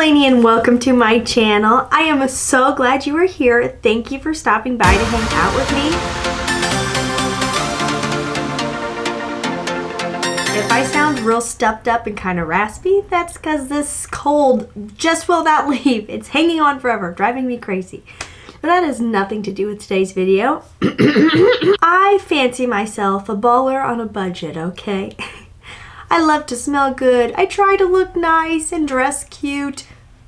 Laynie and welcome to my channel. I am so glad you are here. Thank you for stopping by to hang out with me. If I sound real stuffed up and kind of raspy, that's because this cold just will not leave. It's hanging on forever, driving me crazy. But that has nothing to do with today's video. I fancy myself a baller on a budget, okay? I love to smell good. I try to look nice and dress cute,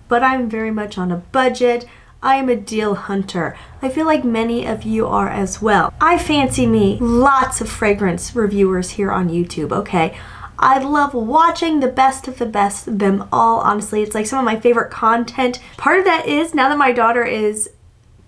but I'm very much on a budget. I am a deal hunter. I feel like many of you are as well. I fancy me lots of fragrance reviewers here on YouTube, okay? I love watching the best of the best of them all, honestly. It's like some of my favorite content. Part of that is, now that my daughter is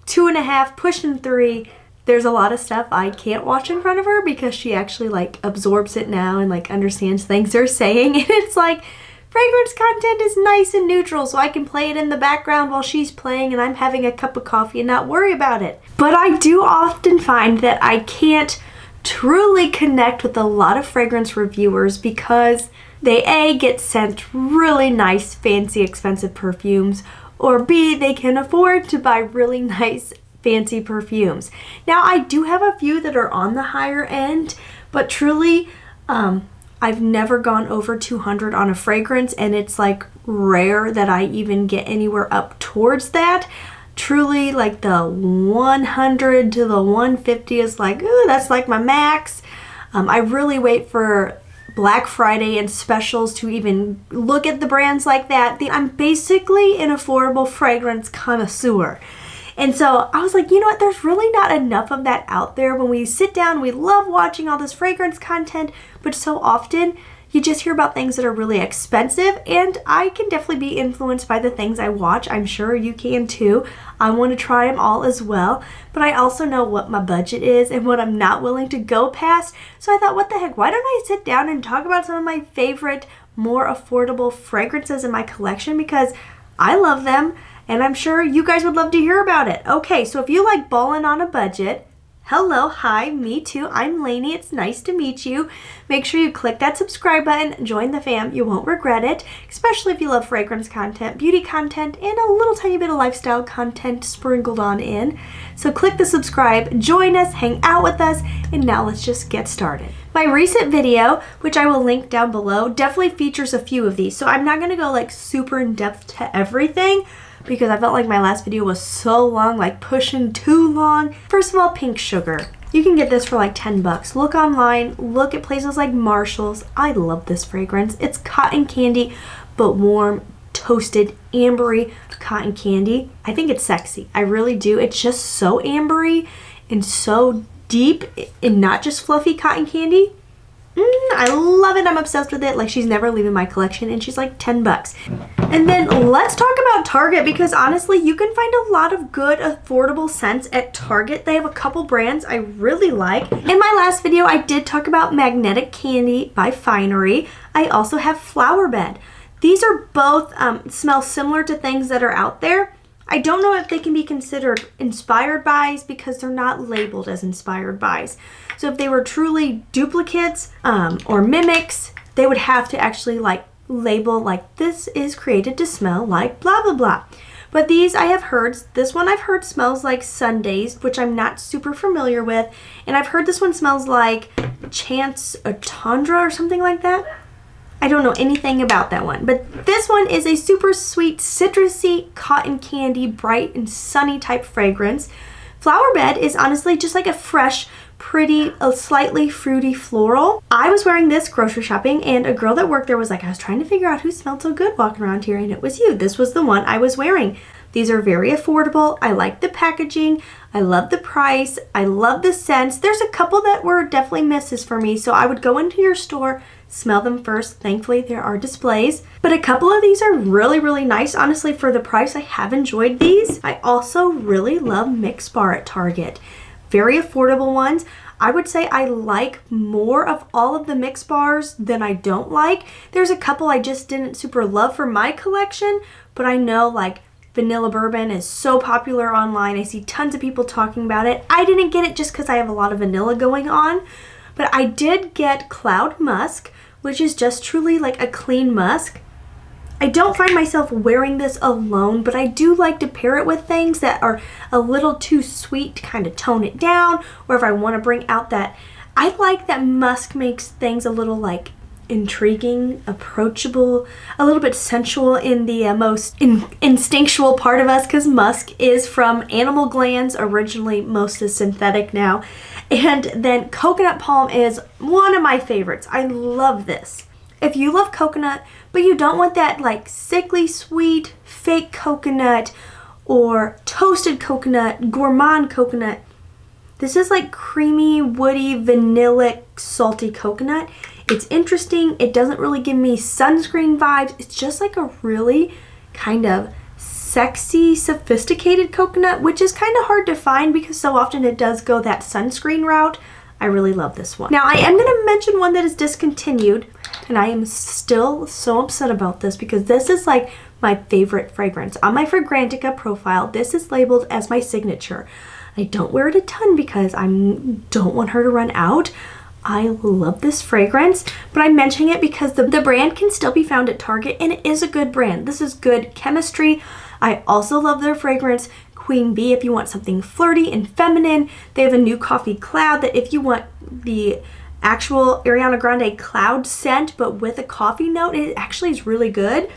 2.5, pushing 3, there's a lot of stuff I can't watch in front of her because she actually like absorbs it now and like understands things they're saying. And it's like, fragrance content is nice and neutral, so I can play it in the background while she's playing and I'm having a cup of coffee and not worry about it. But I do often find that I can't truly connect with a lot of fragrance reviewers because they A, get sent really nice, fancy, expensive perfumes, or B, they can afford to buy really nice, fancy perfumes. Now, I do have a few that are on the higher end, but truly, I've never gone over 200 on a fragrance, and it's like rare that I even get anywhere up towards that. Truly, like the 100 to the 150 is like, ooh, that's like my max. I really wait for Black Friday and specials to even look at the brands like that. I'm basically an affordable fragrance connoisseur. And so I was like, you know what, there's really not enough of that out there. When we sit down, we love watching all this fragrance content, but so often you just hear about things that are really expensive, and I can definitely be influenced by the things I watch. I'm sure you can too. I want to try them all as well, but I also know what my budget is and what I'm not willing to go past. So I thought, what the heck, why don't I sit down and talk about some of my favorite, more affordable fragrances in my collection, because I love them. And I'm sure you guys would love to hear about it. Okay, so if you like ballin' on a budget, hello, hi, me too. I'm Laynie. It's nice to meet you. Make sure you click that subscribe button, join the fam. You won't regret it, especially if you love fragrance content, beauty content, and a little tiny bit of lifestyle content sprinkled on in. So click the subscribe, join us, hang out with us, and now let's just get started. My recent video, which I will link down below, definitely features a few of these. So I'm not gonna go like super in depth to everything, because I felt like my last video was so long, like pushing too long. First of all, Pink Sugar. You can get this for like 10 bucks. Look online, look at places like Marshall's. I love this fragrance. It's cotton candy, but warm, toasted, ambery cotton candy. I think it's sexy. I really do. It's just so ambery and so deep and not just fluffy cotton candy. I love it. I'm obsessed with it. Like, she's never leaving my collection, and she's like 10 bucks. And then let's talk about Target, because honestly, you can find a lot of good, affordable scents at Target. They have a couple brands I really like. In my last video, I did talk about Magnetic Candy by Finery. I also have Flower Bed. These are both smell similar to things that are out there. I don't know if they can be considered inspired buys because they're not labeled as inspired buys. So if they were truly duplicates or mimics, they would have to actually like label like, this is created to smell like blah blah blah. But these I have heard, this one I've heard smells like Sundays, which I'm not super familiar with, and I've heard this one smells like Chance a Tundra or something like that. I don't know anything about that one, but this one is a super sweet, citrusy, cotton candy, bright and sunny type fragrance. Flower Bed is honestly just like a fresh, pretty, a slightly fruity floral. I was wearing this grocery shopping, and a girl that worked there was like, I was trying to figure out who smelled so good walking around here, and it was you. This was the one I was wearing. These are very affordable. I like the packaging. I love the price. I love the scents. There's a couple that were definitely misses for me, so I would go into your store, smell them first. Thankfully, there are displays. But a couple of these are really, really nice. Honestly, for the price, I have enjoyed these. I also really love Mix Bar at Target. Very affordable ones. I would say I like more of all of the Mix Bars than I don't like. There's a couple I just didn't super love for my collection, but I know like Vanilla Bourbon is so popular online. I see tons of people talking about it. I didn't get it just because I have a lot of vanilla going on, but I did get Cloud Musk, which is just truly like a clean musk. I don't find myself wearing this alone, but I do like to pair it with things that are a little too sweet to kind of tone it down, or if I want to bring out that, I like that musk makes things a little like intriguing, approachable, a little bit sensual in the most instinctual part of us, because musk is from animal glands originally, most is synthetic now. And then coconut palm is one of my favorites. I love this. If you love coconut, but you don't want that like sickly sweet fake coconut or toasted coconut, gourmand coconut, this is like creamy, woody, vanillic, salty coconut. It's interesting. It doesn't really give me sunscreen vibes. It's just like a really kind of sexy, sophisticated coconut, which is kind of hard to find because so often it does go that sunscreen route. I really love this one. Now, I am going to mention one that is discontinued, and I am still so upset about this because this is like my favorite fragrance. On my Fragrantica profile, this is labeled as my signature. I don't wear it a ton because I don't want her to run out. I love this fragrance, but I'm mentioning it because the brand can still be found at Target, and it is a good brand. This is good chemistry. I also love their fragrance, Queen Bee, if you want something flirty and feminine. They have a new coffee cloud that if you want the actual Ariana Grande cloud scent, but with a coffee note, it actually is really good.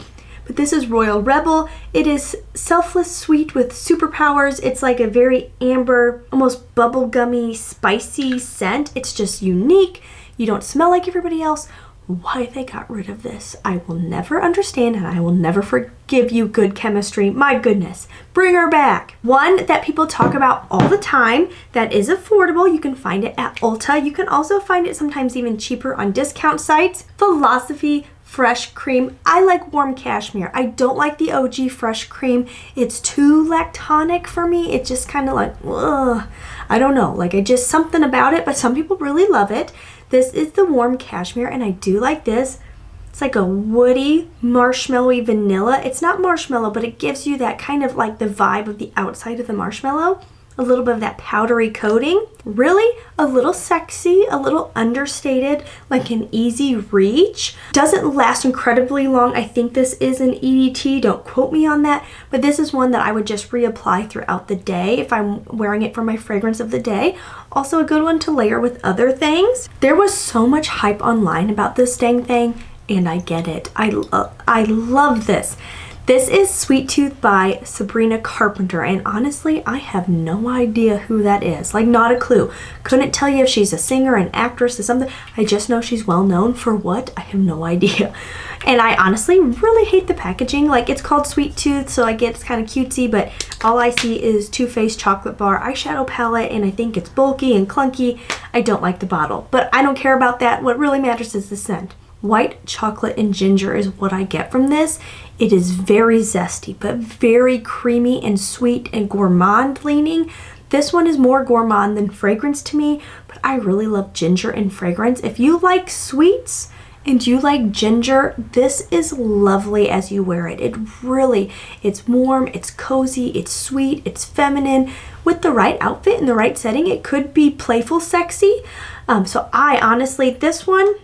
But this is Royal Rebel. It is selfless sweet with superpowers. It's like a very amber, almost bubblegummy, spicy scent. It's just unique. You don't smell like everybody else. Why they got rid of this, I will never understand, and I will never forgive you, Good Chemistry. My goodness, bring her back. One that people talk about all the time that is affordable. You can find it at Ulta. You can also find it sometimes even cheaper on discount sites. Philosophy Fresh Cream. I like warm cashmere. I don't like the OG Fresh Cream. It's too lactonic for me. It's just kind of like, ugh. I don't know, like something about it, but some people really love it. This is the warm cashmere, and I do like this. It's like a woody, marshmallowy vanilla. It's not marshmallow, but it gives you that kind of like the vibe of the outside of the marshmallow. A little bit of that powdery coating. Really a little sexy, a little understated, like an easy reach. Doesn't last incredibly long. I think this is an EDT, don't quote me on that, but this is one that I would just reapply throughout the day if I'm wearing it for my fragrance of the day. Also a good one to layer with other things. There was so much hype online about this dang thing, and I get it. I love this. This is Sweet Tooth by Sabrina Carpenter, and honestly, I have no idea who that is. Like, not a clue. Couldn't tell you if she's a singer, an actress, or something. I just know she's well known for what? I have no idea. And I honestly really hate the packaging. Like, it's called Sweet Tooth, so I get it's kind of cutesy, but all I see is Too Faced Chocolate Bar eyeshadow palette, and I think it's bulky and clunky. I don't like the bottle, but I don't care about that. What really matters is the scent. White chocolate and ginger is what I get from this. It is very zesty, but very creamy and sweet and gourmand leaning. This one is more gourmand than fragrance to me, but I really love ginger in fragrance. If you like sweets and you like ginger, this is lovely as you wear it. It's warm, it's cozy, it's sweet, it's feminine. With the right outfit and the right setting, it could be playful sexy. So I honestly, this one,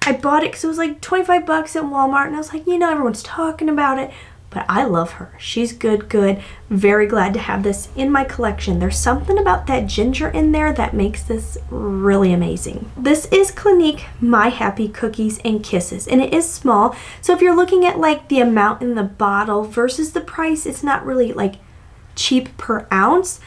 I bought it because it was like 25 bucks at Walmart, and I was like, you know, everyone's talking about it, but I love her. She's good. Very glad to have this in my collection. There's something about that ginger in there that makes this really amazing. This is Clinique My Happy Cookies and Kisses, and it is small. So if you're looking at like the amount in the bottle versus the price, it's not really like cheap per ounce.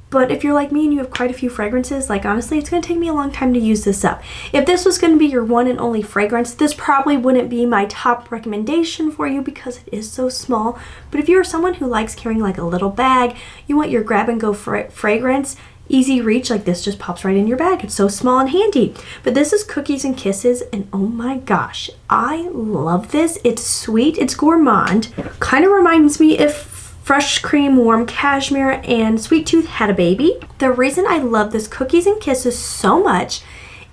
But if you're like me and you have quite a few fragrances, like honestly, it's going to take me a long time to use this up. If this was going to be your one and only fragrance, this probably wouldn't be my top recommendation for you because it is so small. But if you're someone who likes carrying like a little bag, you want your grab and go fragrance, easy reach, like this just pops right in your bag. It's so small and handy. But this is Cookies and Kisses, and oh my gosh, I love this. It's sweet, it's gourmand. Kind of reminds me if Fresh Cream, Warm Cashmere, and Sweet Tooth had a baby. The reason I love this Cookies and Kisses so much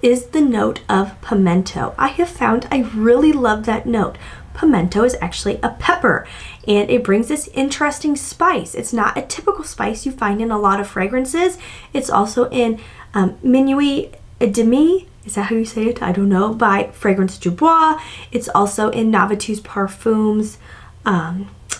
is the note of pimento. I have found I really love that note. Pimento is actually a pepper, and it brings this interesting spice. It's not a typical spice you find in a lot of fragrances. It's also in Minuit Demi, is that how you say it? I don't know, by Fragrance du Bois. It's also in Navatu's Parfums.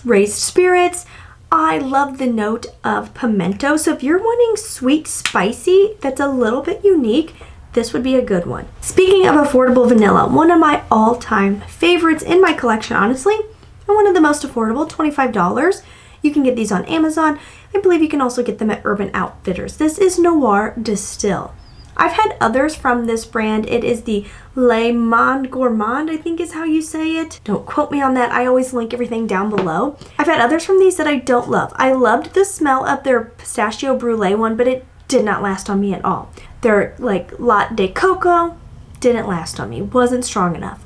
raised spirits. I love the note of pimento. So if you're wanting sweet spicy that's a little bit unique, this would be a good one. Speaking of affordable vanilla, one of my all-time favorites in my collection, honestly, and one of the most affordable, $25. You can get these on Amazon. I believe you can also get them at Urban Outfitters. This is Noir Distille. I've had others from this brand. It is the Laynie Gourmand, I think is how you say it. Don't quote me on that. I always link everything down below. I've had others from these that I don't love. I loved the smell of their pistachio brulee one, but it did not last on me at all. Their like latte cocoa didn't last on me. Wasn't strong enough.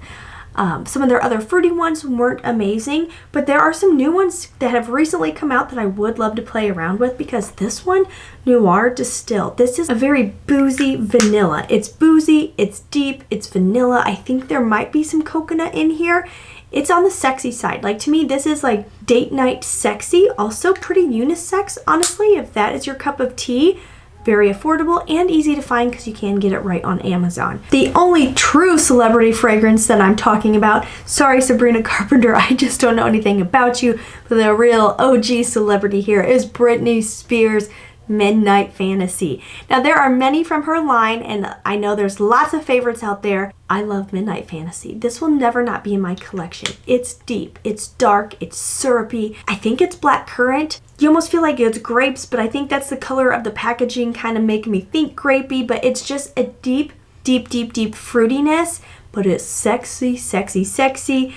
Some of their other fruity ones weren't amazing, but there are some new ones that have recently come out that I would love to play around with, because this one, Noir Distille, this is a very boozy vanilla. It's boozy, it's deep, it's vanilla. I think there might be some coconut in here. It's on the sexy side. Like, to me, this is like date night sexy, also pretty unisex, honestly, if that is your cup of tea. Very affordable and easy to find because you can get it right on Amazon. The only true celebrity fragrance that I'm talking about, sorry Sabrina Carpenter, I just don't know anything about you, but the real OG celebrity here is Britney Spears Midnight Fantasy. Now there are many from her line, and I know there's lots of favorites out there. I love Midnight Fantasy. This will never not be in my collection. It's deep, it's dark, it's syrupy. I think it's blackcurrant. You almost feel like it's grapes, but I think that's the color of the packaging kind of making me think grapey, but it's just a deep, deep, deep, deep fruitiness, but it's sexy, sexy, sexy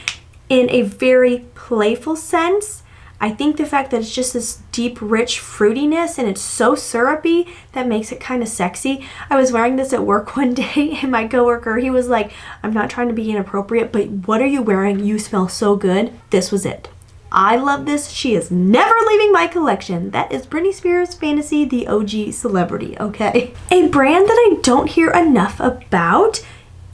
in a very playful sense. I think the fact that it's just this deep, rich fruitiness and it's so syrupy that makes it kind of sexy. I was wearing this at work one day and my coworker, he was like, I'm not trying to be inappropriate, but what are you wearing? You smell so good. This was it. I love this. She is never leaving my collection. That is Britney Spears Fantasy, the OG celebrity, okay? A brand that I don't hear enough about.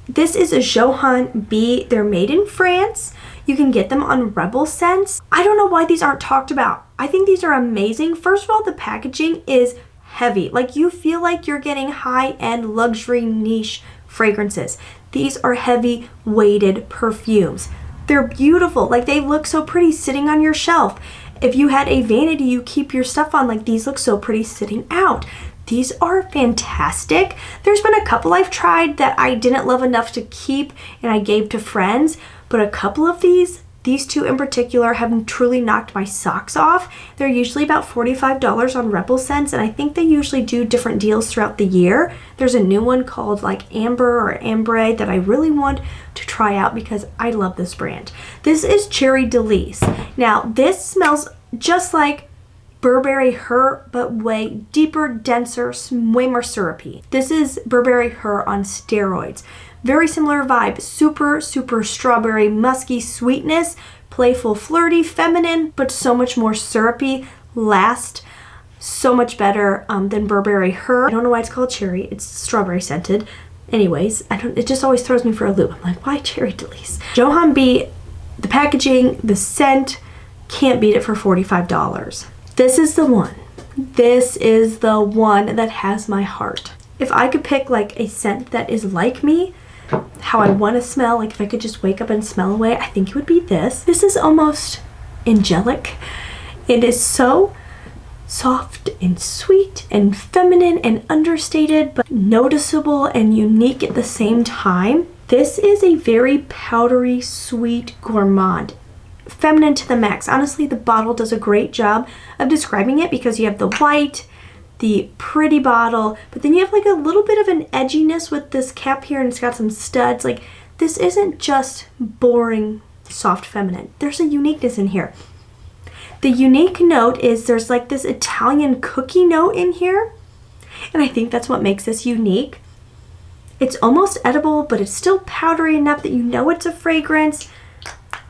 This is a Johan Be. They're made in France. You can get them on Rebel Scents. I don't know why these aren't talked about. I think these are amazing. First of all, the packaging is heavy. Like, you feel like you're getting high-end luxury niche fragrances. These are heavy weighted perfumes. They're beautiful. Like, they look so pretty sitting on your shelf. If you had a vanity you keep your stuff on, like, these look so pretty sitting out. These are fantastic. There's been a couple I've tried that I didn't love enough to keep and I gave to friends, but a couple of these two in particular have truly knocked my socks off. They're usually about $45 on Rebel Scents, and I think they usually do different deals throughout the year. There's a new one called like Amber or Ambre that I really want to try out because I love this brand. This is Cherry Delice. Now, this smells just like Burberry Her, but way deeper, denser, way more syrupy. This is Burberry Her on steroids. Very similar vibe, super, super strawberry, musky sweetness, playful, flirty, feminine, but so much more syrupy. Last, so much better than Burberry Her. I don't know why it's called cherry. It's strawberry scented. Anyways, it just always throws me for a loop. I'm like, why Cherry Delice? Johan Be, the packaging, the scent, can't beat it for $45. This is the one. This is the one that has my heart. If I could pick like a scent that is like me, how I want to smell, like if I could just wake up and smell away, I think it would be this. This is almost angelic. It is so soft and sweet and feminine and understated, but noticeable and unique at the same time. This is a very powdery, sweet gourmand. Feminine to the max. Honestly, the bottle does a great job of describing it because you have the white, the pretty bottle, but then you have like a little bit of an edginess with this cap here, and it's got some studs. Like, this isn't just boring soft feminine. There's a uniqueness in here. The unique note is there's like this Italian cookie note in here, and I think that's what makes this unique. It's almost edible, but it's still powdery enough that you know it's a fragrance.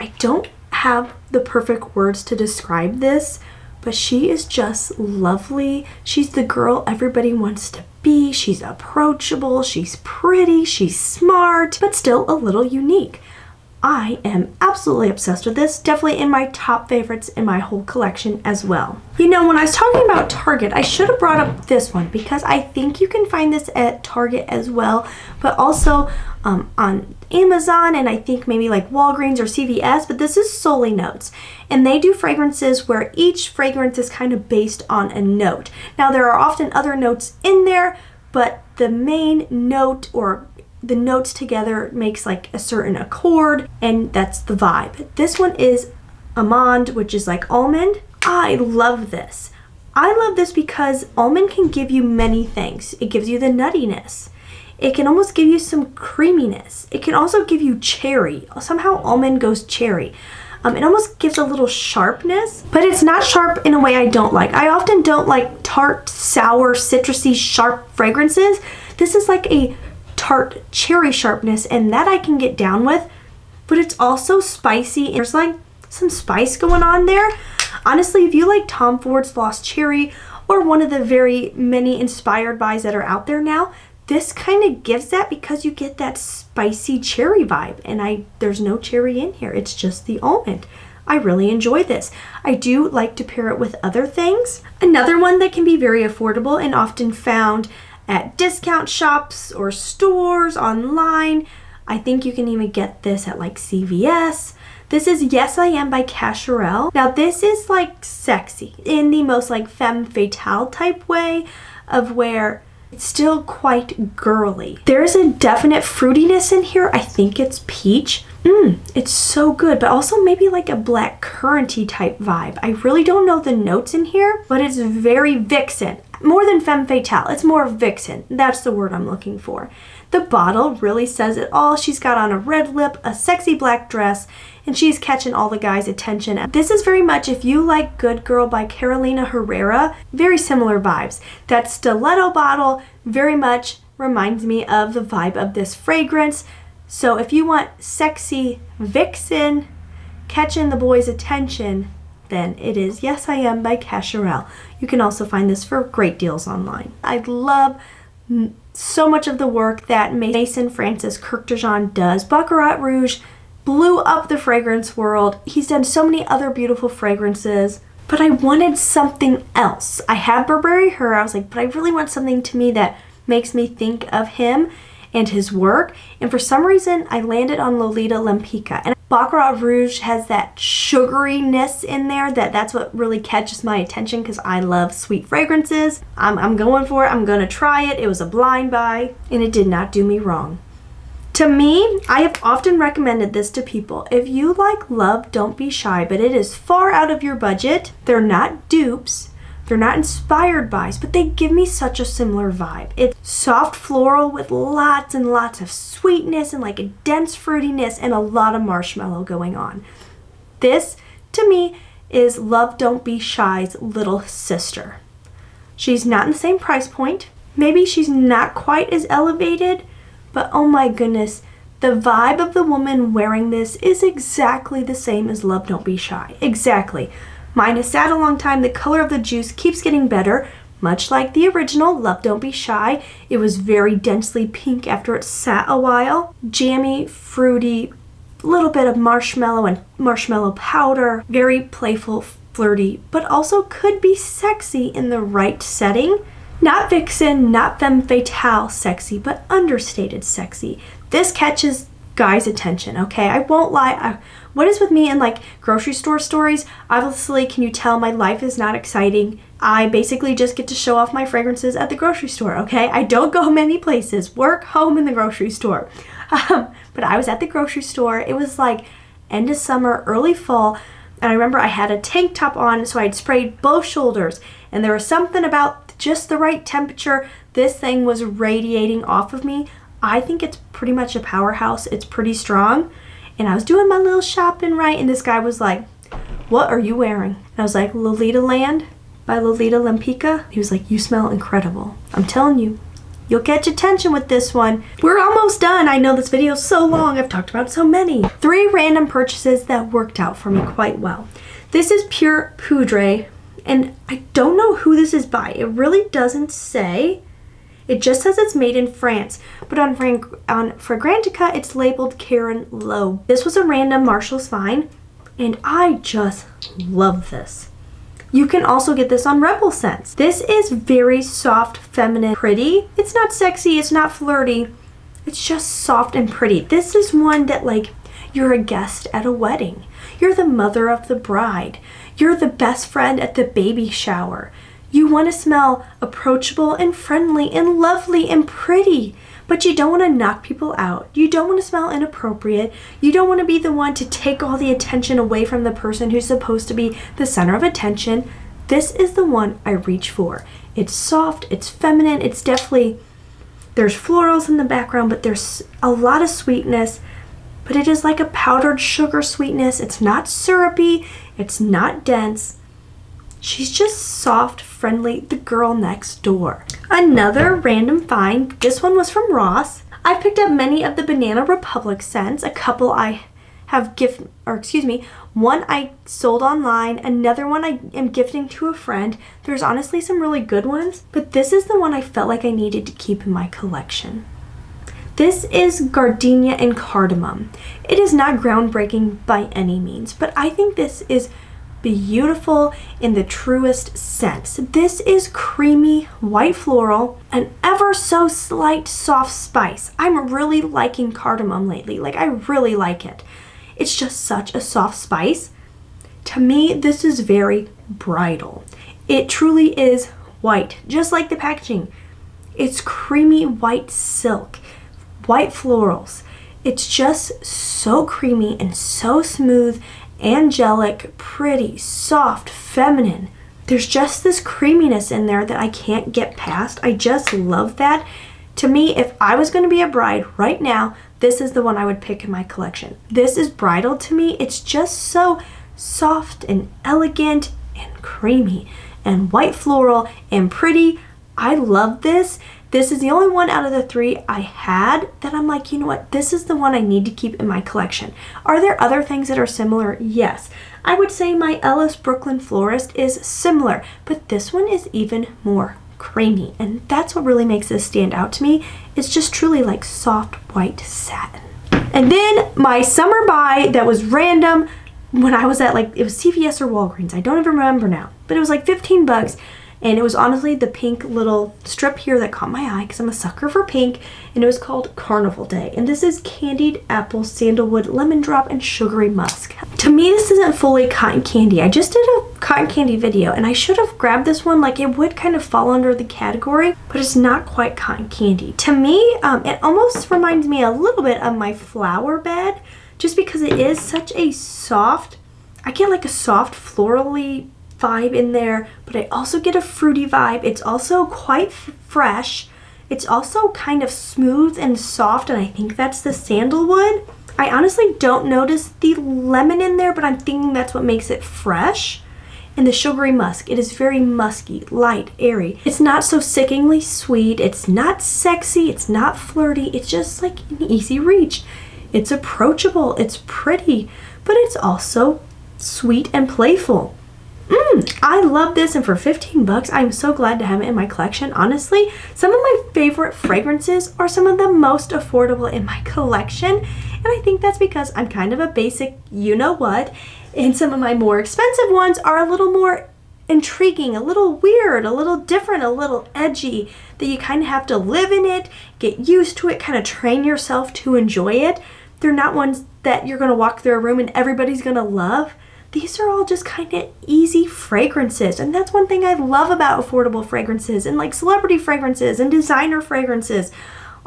I don't have the perfect words to describe this, but she is just lovely. She's the girl everybody wants to be. She's approachable, she's pretty, she's smart, but still a little unique. I am absolutely obsessed with this. Definitely in my top favorites in my whole collection as well. You know, when I was talking about Target, I should have brought up this one because I think you can find this at Target as well, but also on Amazon and I think maybe like Walgreens or CVS, but this is solely notes. And they do fragrances where each fragrance is kind of based on a note. Now there are often other notes in there, but the main note or the notes together makes like a certain accord, and that's the vibe. This one is Amand, which is like almond. I love this. I love this because almond can give you many things. It gives you the nuttiness. It can almost give you some creaminess. It can also give you cherry. Somehow almond goes cherry. It almost gives a little sharpness, but it's not sharp in a way I don't like. I often don't like tart, sour, citrusy, sharp fragrances. This is like a tart cherry sharpness, and that I can get down with, but it's also spicy. There's like some spice going on there. Honestly, if you like Tom Ford's Lost Cherry or one of the very many inspired buys that are out there now, this kind of gives that because you get that spicy cherry vibe, and there's no cherry in here. It's just the almond. I really enjoy this. I do like to pair it with other things. Another one that can be very affordable and often found at discount shops or stores online. I think you can even get this at like CVS. This is Yes I Am by Cashmere. Now this is like sexy in the most like femme fatale type way of where it's still quite girly. There's a definite fruitiness in here. I think it's peach. It's so good, but also maybe like a black curranty type vibe. I really don't know the notes in here, but it's very vixen. More than femme fatale, it's more vixen. That's the word I'm looking for. The bottle really says it all. She's got on a red lip, a sexy black dress, and she's catching all the guys' attention. This is very much, if you like Good Girl by Carolina Herrera, very similar vibes. That stiletto bottle very much reminds me of the vibe of this fragrance. So if you want sexy vixen catching the boys' attention, then it is Yes I Am by Cashmere. You can also find this for great deals online. I love so much of the work that Mason Francis Kurkdjian does. Bakarat Rouge blew up the fragrance world. He's done so many other beautiful fragrances, but I wanted something else. I have Burberry Her. I was like, but I really want something to me that makes me think of him and his work. And for some reason, I landed on Lolita Lempicka. And Bakarat Rouge has that sugariness in there that's what really catches my attention because I love sweet fragrances. I'm going for it. I'm going to try it. It was a blind buy, and it did not do me wrong. To me, I have often recommended this to people. If you like Love, Don't Be Shy, but it is far out of your budget, they're not dupes. They're not inspired buys, but they give me such a similar vibe. It's soft floral with lots and lots of sweetness and like a dense fruitiness and a lot of marshmallow going on. This, to me, is Love Don't Be Shy's little sister. She's not in the same price point. Maybe she's not quite as elevated, but oh my goodness, the vibe of the woman wearing this is exactly the same as Love Don't Be Shy. Exactly. Mine has sat a long time. The color of the juice keeps getting better, much like the original Love Don't Be Shy. It was very densely pink after it sat a while. Jammy, fruity, a little bit of marshmallow and marshmallow powder. Very playful, flirty, but also could be sexy in the right setting. Not vixen, not femme fatale sexy, but understated sexy. This catches guys' attention, okay? I won't lie. What is with me in like grocery store stories? Obviously, can you tell my life is not exciting? I basically just get to show off my fragrances at the grocery store, okay? I don't go many places. Work, home, and the grocery store. But I was at the grocery store. It was like end of summer, early fall. And I remember I had a tank top on, so I had sprayed both shoulders. And there was something about just the right temperature. This thing was radiating off of me. I think it's pretty much a powerhouse. It's pretty strong. And I was doing my little shopping, right? And this guy was like, "What are you wearing?" And I was like, "Lolita Land by Lolita Lempicka." He was like, "You smell incredible. I'm telling you, you'll catch attention with this one." We're almost done. I know this video is so long. I've talked about so many. 3 random purchases that worked out for me quite well. This is Pure Poudre, and I don't know who this is by. It really doesn't say. It just says it's made in France, but on Fragrantica, it's labeled Karen Loeb. This was a random Marshall's find, and I just love this. You can also get this on Rebel Scents. This is very soft, feminine, pretty. It's not sexy, it's not flirty. It's just soft and pretty. This is one that like you're a guest at a wedding. You're the mother of the bride. You're the best friend at the baby shower. You want to smell approachable and friendly and lovely and pretty, but you don't want to knock people out. You don't want to smell inappropriate. You don't want to be the one to take all the attention away from the person who's supposed to be the center of attention. This is the one I reach for. It's soft, it's feminine, it's definitely, there's florals in the background, but there's a lot of sweetness, but it is like a powdered sugar sweetness. It's not syrupy, it's not dense. She's just soft, friendly, the girl next door. Another random find, this one was from Ross. I've picked up many of the Banana Republic scents. A couple I have one I sold online, another one I am gifting to a friend. There's honestly some really good ones, but this is the one I felt like I needed to keep in my collection. This is Gardenia and Cardamon. It is not groundbreaking by any means, but I think this is beautiful in the truest sense. This is creamy white floral, an ever so slight soft spice. I'm really liking cardamom lately. Like, I really like it. It's just such a soft spice. To me, this is very bridal. It truly is white, just like the packaging. It's creamy white silk, white florals. It's just so creamy and so smooth, angelic, pretty, soft, feminine. There's just this creaminess in there that I can't get past. I just love that. To me, if I was going to be a bride right now, this is the one I would pick in my collection. This is bridal to me. It's just so soft and elegant and creamy and white floral and pretty. I love this. This is the only one out of the three I had that I'm like, you know what? This is the one I need to keep in my collection. Are there other things that are similar? Yes. I would say my Ellis Brooklyn Florist is similar, but this one is even more creamy, and that's what really makes this stand out to me. It's just truly like soft white satin. And then my summer buy that was random when I was at, like, it was CVS or Walgreens, I don't even remember now, but it was like 15 bucks, and it was honestly the pink little strip here that caught my eye because I'm a sucker for pink, and it was called Carnival Day, and this is candied apple, sandalwood, lemon drop, and sugary musk. To me, this isn't fully cotton candy. I just did a cotton candy video, and I should have grabbed this one. Like, it would kind of fall under the category, but it's not quite cotton candy. To me, it almost reminds me a little bit of my flower bed, just because it is such a soft, I get like a soft florally vibe in there, but I also get a fruity vibe. It's also quite fresh. It's also kind of smooth and soft, and I think that's the sandalwood. I honestly don't notice the lemon in there, but I'm thinking that's what makes it fresh. And the sugary musk, it is very musky, light, airy. It's not so sickeningly sweet. It's not sexy. It's not flirty. It's just like an easy reach. It's approachable. It's pretty, but it's also sweet and playful. I love this, and for 15 bucks, I'm so glad to have it in my collection. Honestly, some of my favorite fragrances are some of the most affordable in my collection, and I think that's because I'm kind of a basic you-know-what, and some of my more expensive ones are a little more intriguing, a little weird, a little different, a little edgy, that you kind of have to live in it, get used to it, kind of train yourself to enjoy it. They're not ones that you're going to walk through a room and everybody's going to love. These are all just kind of easy fragrances, and that's one thing I love about affordable fragrances and like celebrity fragrances and designer fragrances.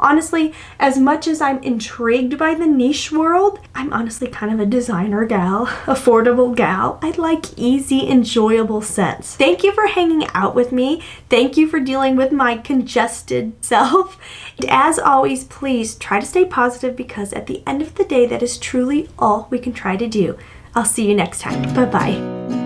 Honestly, as much as I'm intrigued by the niche world, I'm honestly kind of a designer gal, affordable gal. I like easy, enjoyable scents. Thank you for hanging out with me. Thank you for dealing with my congested self. And as always, please try to stay positive, because at the end of the day, that is truly all we can try to do. I'll see you next time. Bye-bye.